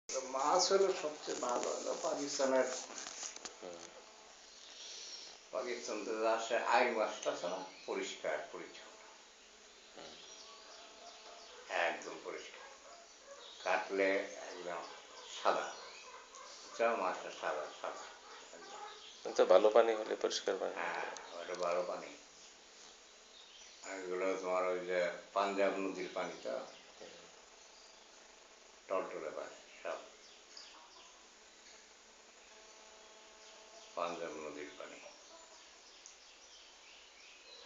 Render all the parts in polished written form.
তো মাছ হলো সবচেয়ে ভালো হলো পাকিস্তানের। পাকিস্তান থেকে আসে আই মাছটা আছে না, পরিষ্কার পরিচ্ছন্ন, একদম পরিষ্কার, কাটলে একদম সাদা, মাছটা সাদা সাদা একদম। তো ভালো পানি হলে, পরিষ্কার পানি। হ্যাঁ, ওটা ভালো পানি। এগুলো তোমার ওই যে পাঞ্জাব নদীর পানিটা টলটলে পানি সব, পাঞ্জাব নদীর পানি।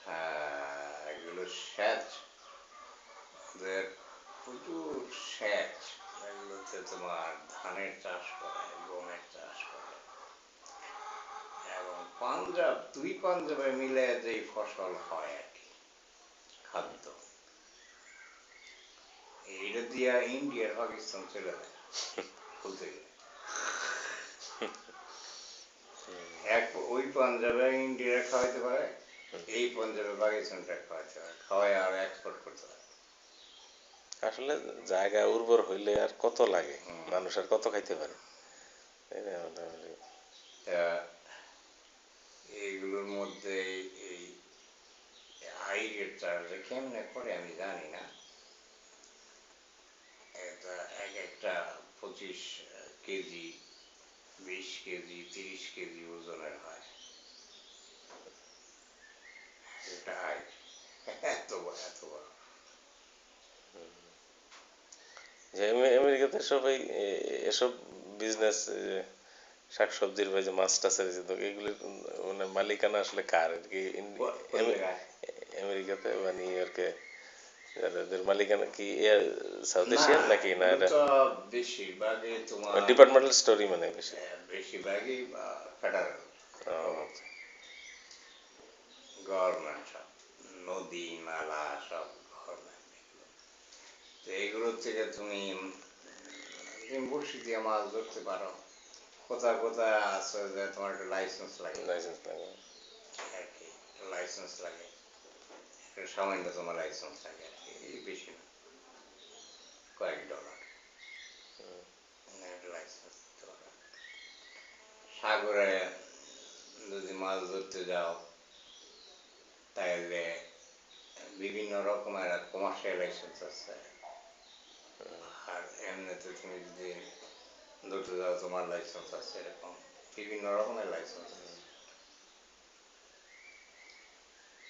হ্যাঁ, এগুলো সেচ, ওদের প্রচুর সেচ। এগুলোতে তোমার ধানের চাষ করে, গমের চাষ করে, এবং পাঞ্জাব, দুই পাঞ্জাবে মিলে যেই ফসল হয় আর কি, খাদ্য, এইটা দিয়া ইন্ডিয়ার পাকিস্তান চলে যায় বলতে গেলে। এক ওই পাঞ্জাবে ইন্ডিয়া খাওয়াইতে পারে, এই পাঞ্জাবে পাকিস্তানটা খাওয়াইতে পারে, খাওয়াই আর এক্সপোর্ট করতে পারে। আসলে জায়গা উর্বর হইলে আর কত লাগে, মানুষ আর কত খাইতে পারে, তাই না? মোটামুটি এইগুলোর মধ্যে এই আইরের চাষটা কেমনে করে আমি জানি না। এটা এক একটা 25 কেজি, 20 কেজি, 30 কেজি ওজনের হয় এটা আইর, এত বড় এত বড়। যে আমেরিকাতে সবাই এসব বিজনেস, শাকসবজির বা যে মাছ টাছের যে এগুলির মানে মালিকানা আসলে কার আর কি? কোন জায়গায়? আমেরিকাতে বা নিউ ইয়র্কে এদের মালিকানা কি সাউথ না, এশিয়ান নাকি, না এগুলো এটা তো বেশিরভাগই তোমার ডিপার্টমেন্টাল স্টোরি মানে বেশি? বেশিরভাগই ফেডারেল ও, গভর্নমেন্ট, সব নদী নালা সব গভর্নমেন্ট। তো এইগুলোর থেকে তুমি বড়শি দিয়ে মাছ ধরতে পারো। কোথায় কোথায় আছে যে তোমার একটা লাইসেন্স লাগে লাইসেন্স লাগে। আর কি, লাইসেন্স লাগে, একটা সামান্য তোমার লাইসেন্স লাগে আর কি, এই বেশি না, কয়েক ডলার একটা লাইসেন্স দিতে পারো। সাগরে যদি মাছ ধরতে যাও তাহলে বিভিন্ন রকমের কমার্শিয়াল লাইসেন্স আছে, আর এমনিতে তুমি যদি ধরতে যাও তোমার লাইসেন্স আছে, এরকম বিভিন্ন রকমের লাইসেন্স আছে,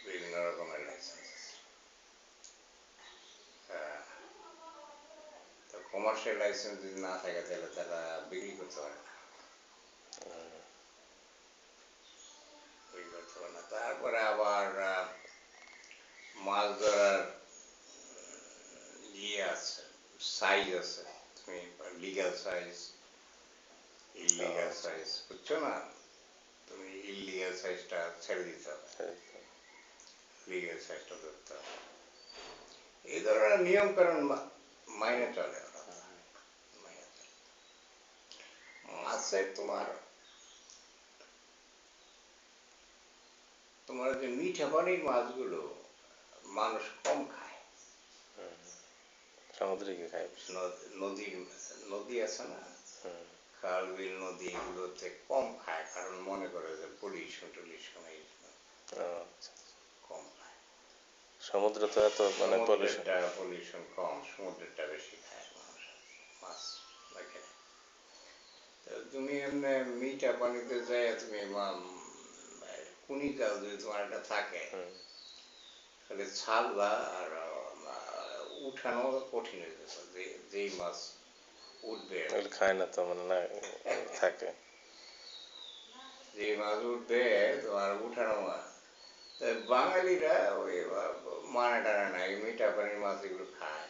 বিভিন্ন রকমের লাইসেন্স আছে। তো কমার্শিয়াল লাইসেন্স যদি না থাকে তাহলে তারা বিক্রি করতে পারে না, বিক্রি করতে পারে না। তারপরে আবার মাছ ধরার ইয়ে আছে, সাইজ আছে, তুমি লিগাল সাইজ, ইলিগাল সাইজ, বুঝছো না? তুমি ইলিগাল সাইজটা ছেড়ে দিতে হবে, লিগাল সাইজটা ধরতে হবে। এই ধরনের নিয়ম কানুন মাইনে চলে ওরা, মাইনে চলে। মাছে তোমার তোমার যে মিঠা পানির মাছগুলো মানুষ কম খায়। সামুদ্রিক খায় বেশি। নদী, নদী আছে না, খাল বিল নদী, এগুলোতে কম খায়, কারণ মনে করে যে পলিউশন টলিউশন, এই জন্য আচ্ছা। কম খায়। সমুদ্র তো এত মানে পলিউশন। সমুদ্রেরটা পলিউশন কম, সমুদ্রেরটা বেশি খায় মানুষ, মাছ লাগে। তুমি এমনি মিঠা পানিতে যাই তুমি কুনি জাল যদি তোমার একটা থাকে, তাহলে ছাড়বা আর উঠানো কঠিন হয়ে যাবে, যেই মাছ উঠবে, এগুলো খায় না তো মানে না, থাকে। যেই মাছ উঠবে তোমার উঠানো মাছ, বাঙালিরা ওই মানে টানে না, এই মিঠা পানির মাছ এগুলো খায়,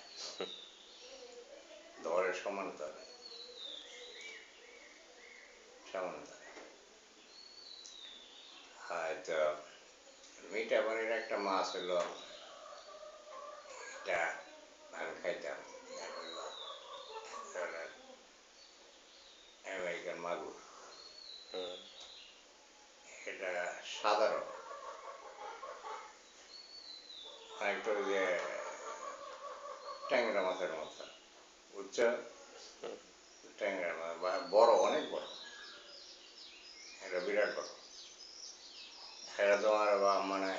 ধরে সমান ধরে, সমান ধরে। হয়তো মিঠা পানির একটা মাছ হলো, এটা আমি খাইতাম, আমেরিকান মাগুর, এটা সাধারণ অনেকটা ওই যে ট্যাংরা মাছের মতো, বুঝছো, ট্যাংরা এটা তোমার মানে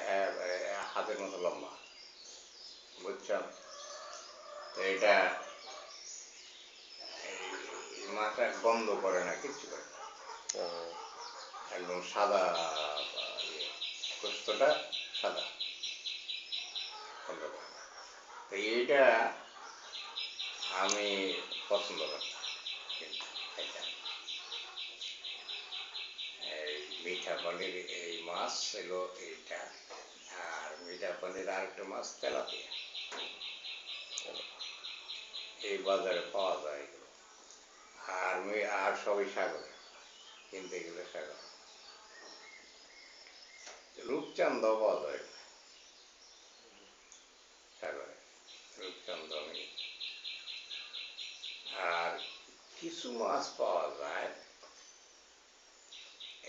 হাতের মতো লম্বা, বুঝছো? তো এটা এই মাছটা গন্ধ করে না, কিচ্ছু করে না, আহ, একদম সাদা, ইয়ে গোস্তটা সাদা, গন্ধ করে না। তো এইটা আমি পছন্দ করতাম, কিন্তু খাইতাম। এই মিঠা পনির এই মাছ এলো এইটা, আর মিঠা পনির আরেকটা মাছ তেলাপিয়া, এই বাজারে পাওয়া যায় এগুলো। আর সবই সাগরে, কিনতে গেলে সাগর। রূপচাঁদাও পাওয়া যায় সাগরে, রূপচাঁদা নেই। আর কিছু মাছ পাওয়া যায়,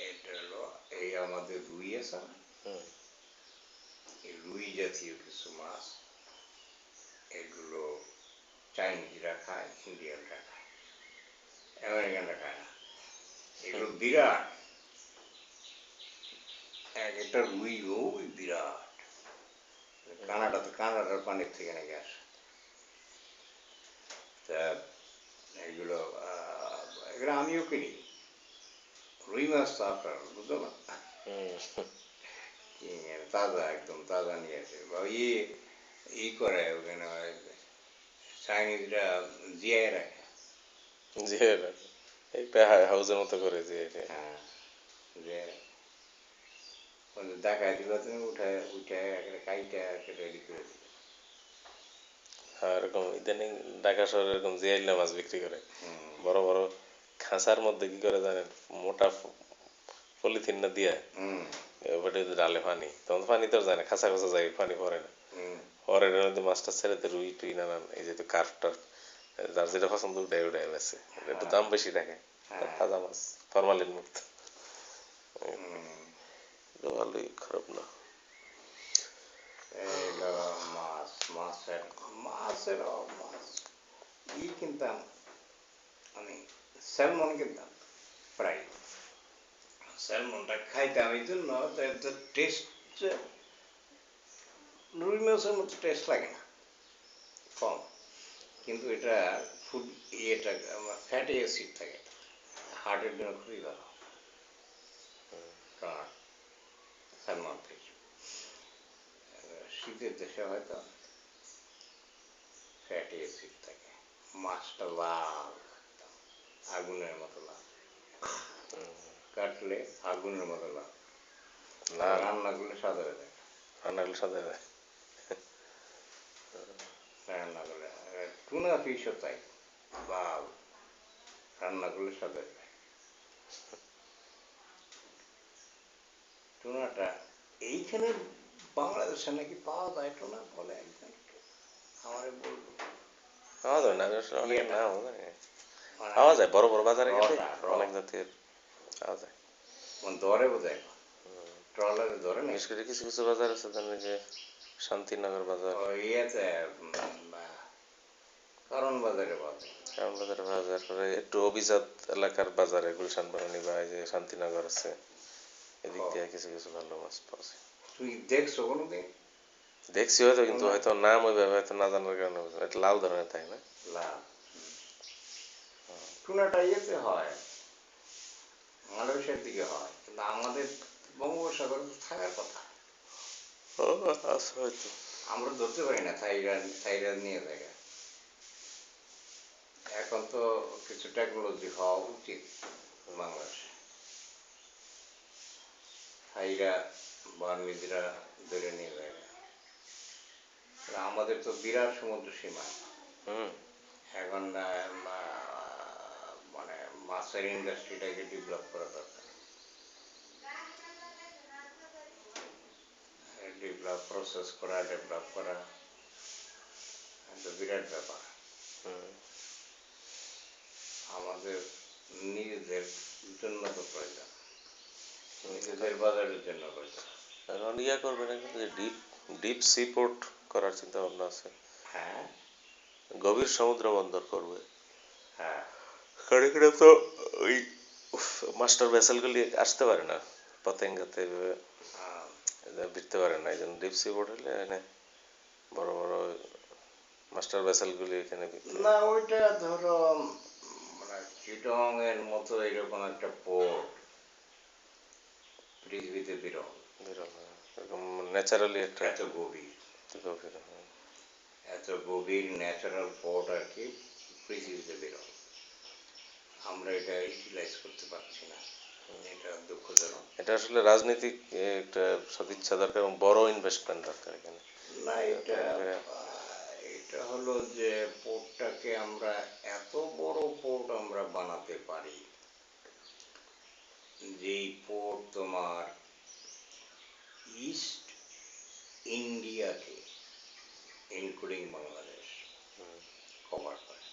এটা হলো এই আমাদের রুই আছে না, হুম, এই রুই জাতীয় কিছু মাছ, এগুলো চাইনিজরা খায়, ইন্ডিয়ানরা খায়, আমেরিকানরা খায় না। এগুলো বিরাট, এক একটা রুই ওই বিরাট, কানাডার পানির থেকে নাকি আসে। তা এগুলো এগুলো আমিও কিনি, রুই মাছ তো আপনার বুঝলো না, হুম। কিনে তাজা, একদম তাজা নিয়ে আসে। বা ই করে ওখানে চাইনিজরা জিয়ায় রাখে। জি, একটা হাউসের মতো করে যে এটা। হ্যাঁ, যে দেখায় দিবা তুমি, উঠে উঠে একটা কাইটা রেডি করে দিবে। হ্যাঁ, এরকম ইদানিং ঢাকা শহরে এরকম জিয়াইলা মাছ বিক্রি করে, হুম বড় বড় খাঁচার মধ্যে কি করে জানেন, মোটা পলিথিন না দিয়া হুম ওটা ডালে পানি, তখন পানি তো আর যায় না, খাঁচা খাঁচা যায়, পানি পড়ে না, হুম পরে এর মধ্যে মাছটা ছেড়েতে রুই টুই নানান এই যে কার্ভ টার্ভ, যার যেটা পছন্দ উঠাই উঠাই বেছে, একটু হ্যাঁ দাম বেশি রাখে। হ্যাঁ তাজা মাছ, ফরমালিন মুক্ত, হুম তো ভালোই, খারাপ না। এলো মাছ, মাছের মাছ কিনতাম আমি, স্যালমন কিনতাম প্রায়। স্যালমনটা খাইতাম এই জন্য টেস্ট, রুই মাছের মতো টেস্ট লাগে না, কম, কিন্তু এটা ফুড, ইয়েটা ফ্যাটি অ্যাসিড থাকে, হার্টের জন্য খুবই ভালো। কারণ স্যালমন ফিশ শীতের দেশে হয়তো ফ্যাটি অ্যাসিড থাকে, মাছটা লাল, আগুনের মতো লাল, কাটলে আগুনের মতো লাল, আর লাল, রান্না করলে সাদা হয়ে যায়। রান্না করলে সাদা হয়। রান্না করলে টুনা ফিশও তাই, লাল, রান্না করলে সাদা হয়ে যায়। টুনাটা এইখানে বাংলাদেশে নাকি পাওয়া যায়, টুনা বলে একজন আমারে বললো, পাওয়া যায় না, আমি আসলে অনেকের ইয়েটা নাম জানি। মানে পাওয়া যায় বড় বড় বাজারে গেলে, রটা অনেক জাতের পাওয়া যায়। মানে ধরে বোঝায়, ট্রলারে ধরে না। বিশেষ করে কিছু কিছু বাজার আছে জানি যে, শান্তিনগর বাজার, ও ইয়েতে কারণ বাজারে পাওয়া যায়। টাউন বাজারে বাজার করে একটু অভিজাত এলাকার বাজারে, গুলশান বাগানি বা এই যে শান্তিনগর আছে, এদিক ও, দিয়ে কিছু কিছু ভালো মাছ পাওয়া যায়। তুই দেখছো কোনোদিন? দেখছি হয়তো, কিন্তু টুনা হয়তো নাম ওইভাবে হয়তো না জানার কারণে, একটা লাল ধরনের তাই না? লাভ, টুনাটা ইয়েতে হয়, মালয়েশিয়ার দিকে হয়, কিন্তু আমাদের বঙ্গোপসাগরে তো থাকার কথা, ও, আছে হয়তো। আমরা ধরতে পারি না, থাইরা নিয়ে থাকে। এখন তো কিছু টেকনোলজি হওয়া উচিত বাংলাদেশে, থাইরা বার্মিজরা ধরে নিয়ে যায়। আমাদের তো বিরাট সমুদ্র সীমা, হুম। এখন মানে মাছের ইন্ডাস্ট্রিটাকে ডেভেলপ করা দরকার, প্রসেস করা, ডেভেলপ করা একটা বিরাট ব্যাপার। হুম। আমাদের নিজেদের জন্য তো প্রয়োজন, নিজেদের বাজারের জন্য প্রয়োজন। এখন ইয়া করবে নাকি যে ডিপ ডিপ সি পোর্ট করার চিন্তা ভাবনা আছে, হ্যাঁ গভীর সমুদ্র বন্দর করবে। হ্যাঁ কারণ এখানে তো ওই মাস্টার ভেসেলগুলি আসতে পারে না পতেঙ্গাতে এভাবে। ভিড়তে পারে না, এই জন্য ডিপ সি পোর্ট হলে এখানে বড় বড় মাস্টার ভেসেলগুলি এখানে ভিড়তে না ওইটা ধরো মানে চিটং এর মতো এরকম একটা পোর্ট পৃথিবীতে বিরল, বিরল হয়। এরকম ন্যাচারালি একটা এত গভীর, গভীর হয়। এত গভীর ন্যাচারাল পোর্ট আর কি পৃথিবীতে বিরল। আমরা এটা ইউটিলাইজ করতে পারছি না, এটা দুঃখজনক। এটা আসলে রাজনৈতিক একটা সদিচ্ছা দরকার এবং বড় ইনভেস্টমেন্ট দরকার এখানে। না এটা কোন জায়গায় এটা হলো যে পোর্টটাকে আমরা এত বড় পোর্ট আমরা বানাতে পারি যেই পোর্ট তোমার ইস্ট ইন্ডিয়াকে ইনক্লুডিং বাংলাদেশ কভার করে,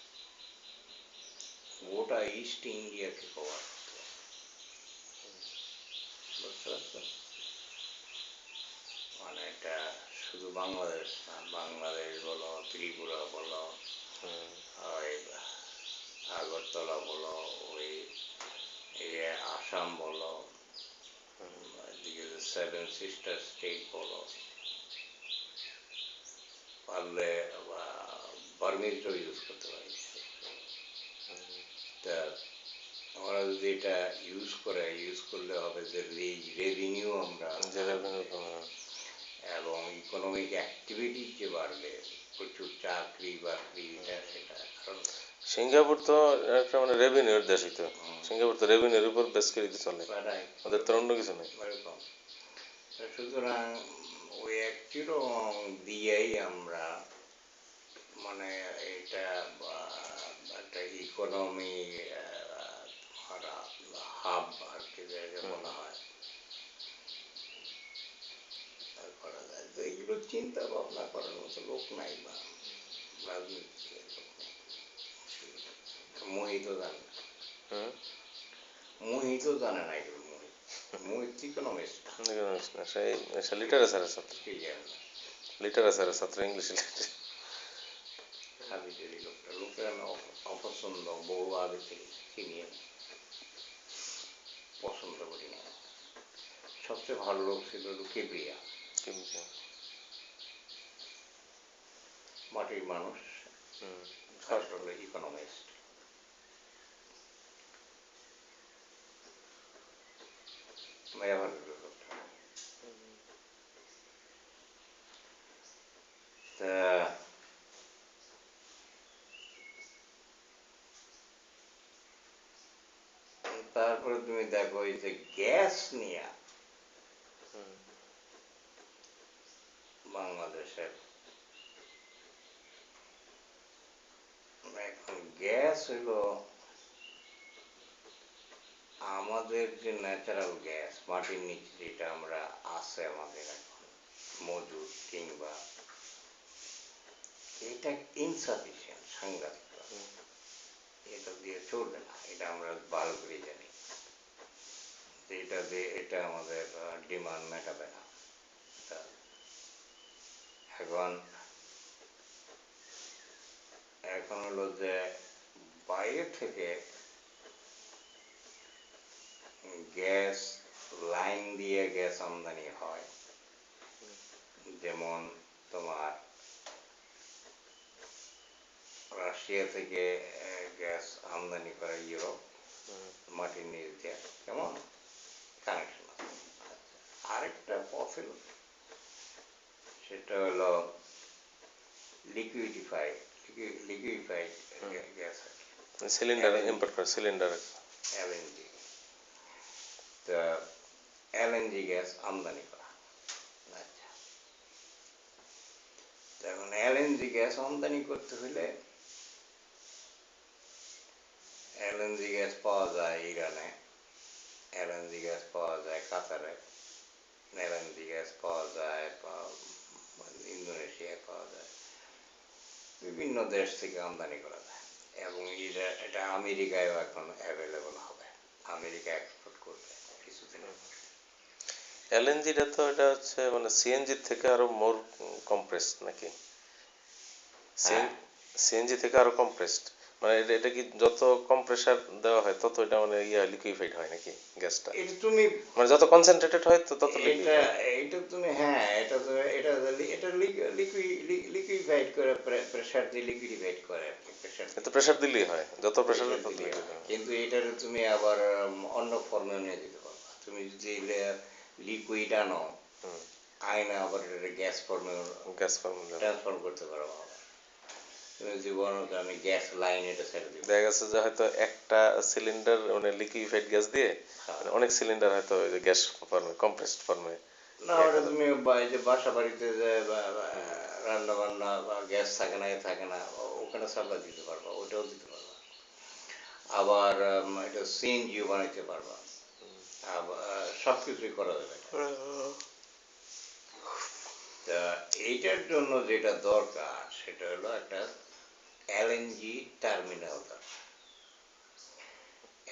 গোটা ইস্ট ইন্ডিয়াকে কভার করতে পারে, বুঝতে পারছো? মানে এটা শুধু বাংলাদেশ না, বাংলাদেশ বলো, ত্রিপুরা বলো, ওই আগরতলা বলো, ওই আসাম বলো, এদিকে সেভেন সিস্টার স্টেট বলো, পারলে বার্মিজও ইউজ করতে পারি। তা আমরা যদি এটা ইউজ করলে হবে যে রেভিনিউ আমরা যে revenue এবং ইকোনমিক অ্যাক্টিভিটি যে বাড়বে, প্রচুর চাকরি বাকরি এটা সেটা, কারণ সিঙ্গাপুর তো একটা মানে রেভিনিউর দেশই তো। সিঙ্গাপুর তো রেভিনিউর উপর বেস করে চলে, প্রায় ওদের তো অন্য কিছু নেই। এরকম। সুতরাং ওই একটি রং দিয়েই আমরা মানে এটা একটা ইকোনমি হাব আর কি যাকে বলা হয় করা যায়। তো এগুলো চিন্তা ভাবনা করার মতো লোক নাই বা রাজনীতির লোক নাই। মোহিত জানে না, মোহিত জানে না এগুলো। মোহিত ইকোনমিস্ট না, সে লিটারেচারের ছাত্র, ঠিক আছে, লিটারেচারের ছাত্র, ইংলিশ লিটারেচার। হাবিজাবি লোকটা, লোকের আমি অপছন্দ, বহু আগে থেকে চিনি আমি, পছন্দ করি না। সবচেয়ে ভালো লোক ছিল কিবরিয়া, মাটির মানুষ, আসলে ইকোনমিস্ট। ভালো লোকটা। তা তারপরে তুমি দেখো এই যে গ্যাস নিয়ে বাংলাদেশের এখন গ্যাস হইলো আমাদের যে ন্যাচারাল গ্যাস মাটির নিচে যেটা আমরা আছে আমাদের এখন মজুদ, কিংবা এটা ইনসাফিসিয়েন্ট, সাংঘাতিক, এটা দিয়ে চলবে না, এটা আমরা ভালো করে জানি। এটা দিয়ে এটা আমাদের ডিমান্ড মেটাবে না। এখন এখন হলো যে বাইরে থেকে গ্যাস লাইন দিয়ে গ্যাস আমদানি হয়, যেমন তোমার রাশিয়া থেকে গ্যাস আমদানি করে ইউরোপ, মাটির নিচ দিয়ে, কেমন কানেকশন আছে। আরেকটা পথ সেটা হলো লিকুইডিফাইড গ্যাস, সিলিন্ডার ইম্পোর্ট করে, সিলিন্ডার এলএনজি। তো এলএনজি গ্যাস আমদানি করা। আচ্ছা, এখন এলএনজি গ্যাস আমদানি করতে হলে এলএনজি গ্যাস পাওয়া যায় ইরানে, এলএনজি গ্যাস পাওয়া যায় কাতারে, এলএনজি গ্যাস পাওয়া যায় ইন্দোনেশিয়ায় পাওয়া যায়, বিভিন্ন দেশ থেকে আমদানি করা যায়। এবং এটা আমেরিকায়ও এখন অ্যাভেলেবল হবে, আমেরিকা এক্সপোর্ট করবে কিছুদিন। এলএনজিটা তো এটা হচ্ছে মানে সিএনজি থেকে আরো মোর কম্প্রেসড নাকি? সিএনজি থেকে আরো কম্প্রেসড, মানে এটা কি যত কম প্রেসার দেওয়া হয় তত এটা মানে লিকুইফাইড হয় নাকি গ্যাসটা? এটা তুমি মানে যত কনসেন্ট্রেটেড হয় তো তত এটা লিকুইফাইড? এটা তুমি হ্যাঁ এটা তো এটা এটা লিকুইফাইড করে প্রেসার দিয়ে লিকুইফাইড করে আর কি প্রেসার এত দিয়ে প্রেসার দিলেই হয়, যত প্রেসার প্রেসার দেয় তত দিলে লিকুইড হয় হয়। কিন্তু এটার তুমি আবার অন্য ফর্মে নিয়ে যেতে পারবা তুমি যদি লিকুইড আনো হুম, আয়না আবার এটা গ্যাস ফর্মে গ্যাস ফর্ম দেওয়া। ট্রান্সফার করতে পারবো আবার তুমি যদি বলো যে আমি গ্যাস লাইন এটা ছেড়ে দিব দেখা গেছে যে হয়তো একটা সিলিন্ডার মানে লিকুইফাইড গ্যাস দিয়ে হ্যাঁ মানে অনেক সিলিন্ডার হয়তো ওই যে গ্যাস ফর্মে কম্প্রেসড ফর্মে না ইয়ে ওটা করে। তুমি এই যে বাসা বাড়িতে যে রান্না বান্না বা গ্যাস থাকে না এ থাকে না ওখানে সাপ্লাই দিতে পারবা ওটাও দিতে পারবা আবার এটা সিএনজিও বানাইতে পারবা আবার সব কিছুই করা যাবে এটা। তা এইটার জন্য যেটা দরকার সেটা হলো একটা এলএনজি টার্মিনাল দরকার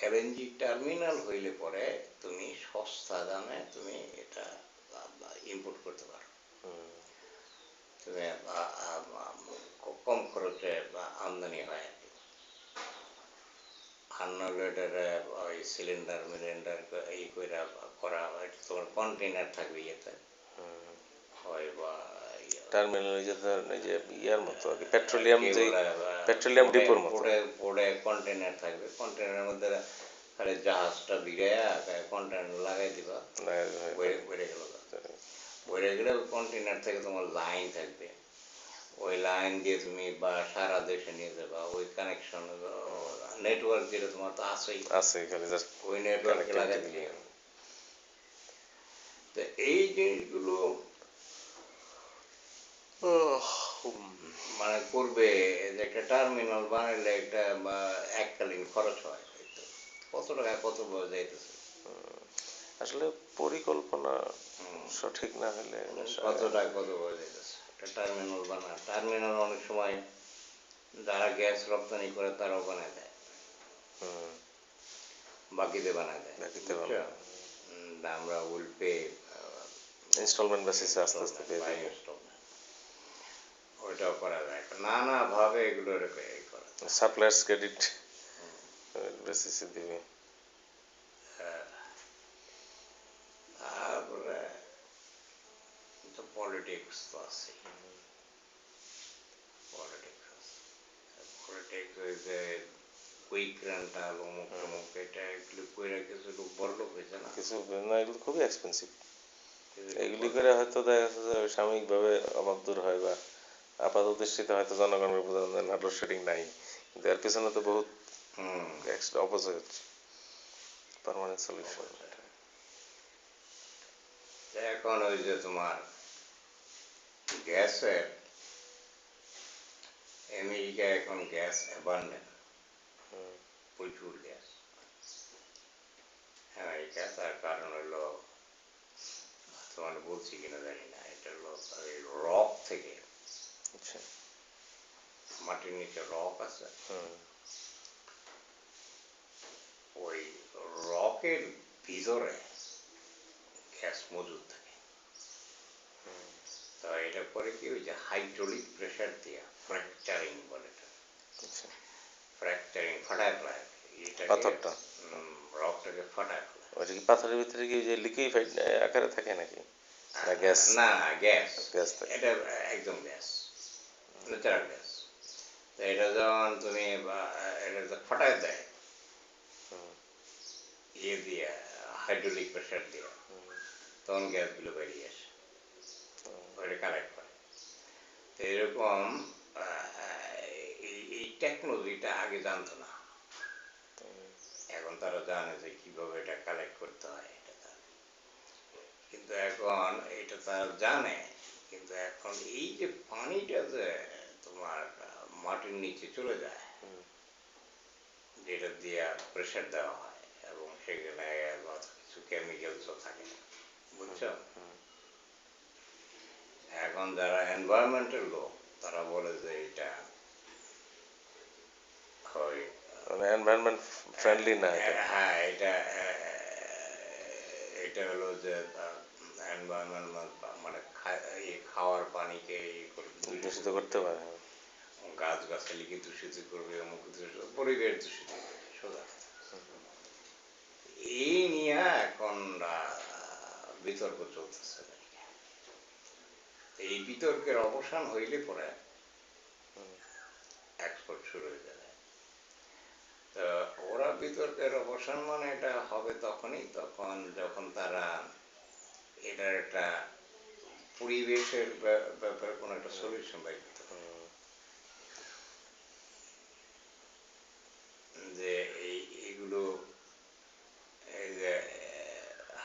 এলএনজি টার্মিনাল হইলে পরে তুমি সস্তা দামে তুমি এটা ইম্পোর্ট করতে পারো তুমি কম খরচে আমদানি হয় আর কি আর নাহলে এটার ওই সিলিন্ডার মিলিন্ডার এই কইরা করা হয় তোমার কন্টেনার থাকবে ইয়েতে হয় বা টার্মিনাল এই যে ইয়ার মতো আর কি, পেট্রোলিয়াম কে যেই বলে পেট্রোলিয়াম পোর্টে ডিপোর মতো। পোর্টে পোর্টে কন্টেনার থাকবে কন্টেনারের মধ্যে খালি জাহাজটা ভিড়াইয়া কন্টেনার লাগাই দিবা বইরে গেল বইরে গেলে ওই কন্টেনার থেকে তোমার লাইন থাকবে ওই লাইন দিয়ে তুমি বা সারা দেশে নিয়ে যাবা ওই কানেকশন নেটওয়ার্ক যেটা তোমার তো আছেই আছে খালি জাস্ট ওই নেটওয়ার্কে লাগাই কানেক্টিভিটি। দিলে তো এই জিনিসগুলো মানে করবে যে একটা টার্মিনাল বানাইলে একটা এককালীন খরচ হয় হয়তো কত টাকা কত যাইতেছে আসলে পরিকল্পনা সঠিক না হলে কত টাকা কত যাইতেছে একটা টার্মিনাল টার্মিনাল অনেক সময় যারা গ্যাস রপ্তানি করে তারাও বানায় দেয় বাকিতে বানায় দেয় বাকিতে বুঝছো বানানো আমরা উইল পে ইনস্টলমেন্ট বেসিসে আস্তে আস্তে পেয়ে বাই যাবো। ইনস্টলমেন্ট ওইটাও করা যায় নানাভাবে এগুলো করা যায় সাপ্লায়ার্স ক্রেডিট বেসিসে দিবে। তারপরে তো পলিটিক্স তো আছে পলিটিক্স পলিটিক্স ওই যে কুইক রেন্টাল অমুক টমুক এটা এগুলো কইরা কিছু লোক বড় লোক হয়েছে না কিছু না, এগুলো খুবই এক্সপেন্সিভ। কিছু লোক এগুলি বড়লোক করে হয়তো দেখা যাচ্ছে যে সাময়িকভাবে অভাব দূর হয় বা আপাত দৃষ্টিতে হয়তো জনগণের বোঝানো যায় না লোডশেডিং নাই, কিন্তু এর পিছনে তো বহুত হুম এক্সট্রা অপচয় হচ্ছে। পার্মানেন্ট সলিউশন অবশ্যই। এখন ওই যে তোমার গ্যাসের আমেরিকা এখন গ্যাস অ্যাবান্ডেন্ট প্রচুর গ্যাস আমেরিকা তার কারণ হলো তোমার বলছি কিনা জানি না এটা হলো ওই রক থেকে আচ্ছা। মাটির নিচে রক আছে ওই রকের ভিতরে গ্যাস মজুদ থাকে তো এটা পরে কি ওই যে হাইড্রোলিক প্রেশার দিয়া ফ্র্যাকচারিং বলে এটা আচ্ছা। ফ্র্যাকচারিং ফাটায় ফেলায় এটাকে পাথরটা রকটাকে ফাটায় ফেলায় ওইটা কি পাথরের ভিতরে কি যে লিকুইফাইড আকারে থাকে নাকি না গ্যাস? না গ্যাস গ্যাস থাকে। এটা একদম গ্যাস ন্যাচারাল গ্যাস তো এটা যখন তুমি এটা ফাটায় দেয় ইয়ে দিয়ে হাইড্রোলিক প্রেশার দিয়ে তখন গ্যাসগুলো বেরিয়ে আসে ওইটা কালেক্ট করে তো এরকম এই টেকনোলজিটা আগে জানতো না এখন তারা জানে যে কিভাবে এটা কালেক্ট করতে হয় এটা জানে কিন্তু এখন এটা তারা জানে কিন্তু এখন এই যে পানিটা যে তোমার মাটির নিচে চলে যায় যেটা দিয়ে প্রেশার দেওয়া হয় এবং সেখানে কিছু কেমিক্যালসও থাকে বুঝছো এখন যারা এনভায়রনমেন্টের লোক তারা বলে যে এটা হয় মানে এনভায়রনমেন্ট ফ্রেন্ডলি না এটা, হ্যাঁ এটা এটা হলো যে এনভায়রনমেন্ট মানে খাওয়ার পানিকে দূষিত করতে পারে। গাছ গাছালিকে দূষিত করবে, অমুক দূষিত করবে, পরিবেশ দূষিত করবে, সোজা কথা। এই নিয়ে এখন বিতর্ক চলতেছে। এই বিতর্কের অবসান হইলে পরে এক্সপোর্ট শুরু হয়ে যাবে। তো ওরা বিতর্কের অবসান মানে এটা হবে তখনই, যখন তারা এটার একটা পরিবেশের ব্যাপারে কোনো একটা সলিউশন বের করতে পারে। যে এইগুলো, এই যে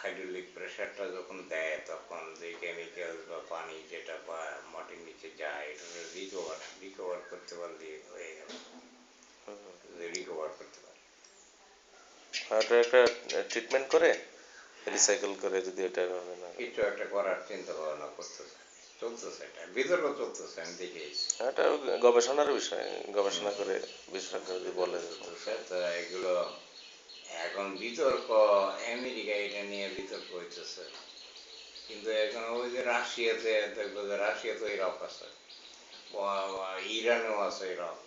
হাইড্রোলিক প্রেশারটা যখন দেয়, তখন যে কেমিক্যাল বা পানি যেটা বা মাটির নিচে যায়, এটা রিকভার করতে পারলে হয়ে গেল, রিকভার করতে পারে। ওটা একটা ট্রিটমেন্ট করে রিসাইকেল করে যদি এটা হবে না, কিছু একটা করার চিন্তা ভাবনা করতেছে, চলতেছে, এটা বিতর্ক চলতেছে, আমি দেখেছি। এটা গবেষণার বিষয়, গবেষণা করে বিশেষজ্ঞ যদি বলে চলতেছে তো এগুলো। এখন বিতর্ক, আমেরিকা এটা নিয়ে বিতর্ক হইতেছে, কিন্তু এখন ওই যে রাশিয়াতে দেখবো যে রাশিয়াতে ইরাক আছে, ইরানেও আছে ইরাক,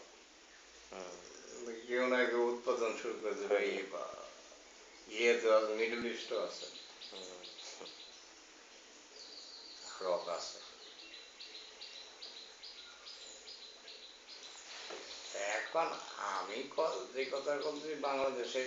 কেউ না কেউ উৎপাদন শুরু করে দেবে। ইয়েতে আছে, মিডল ইস্টও আছে, রক আছে। এখন আমি যে কথা বলছি, বাংলাদেশের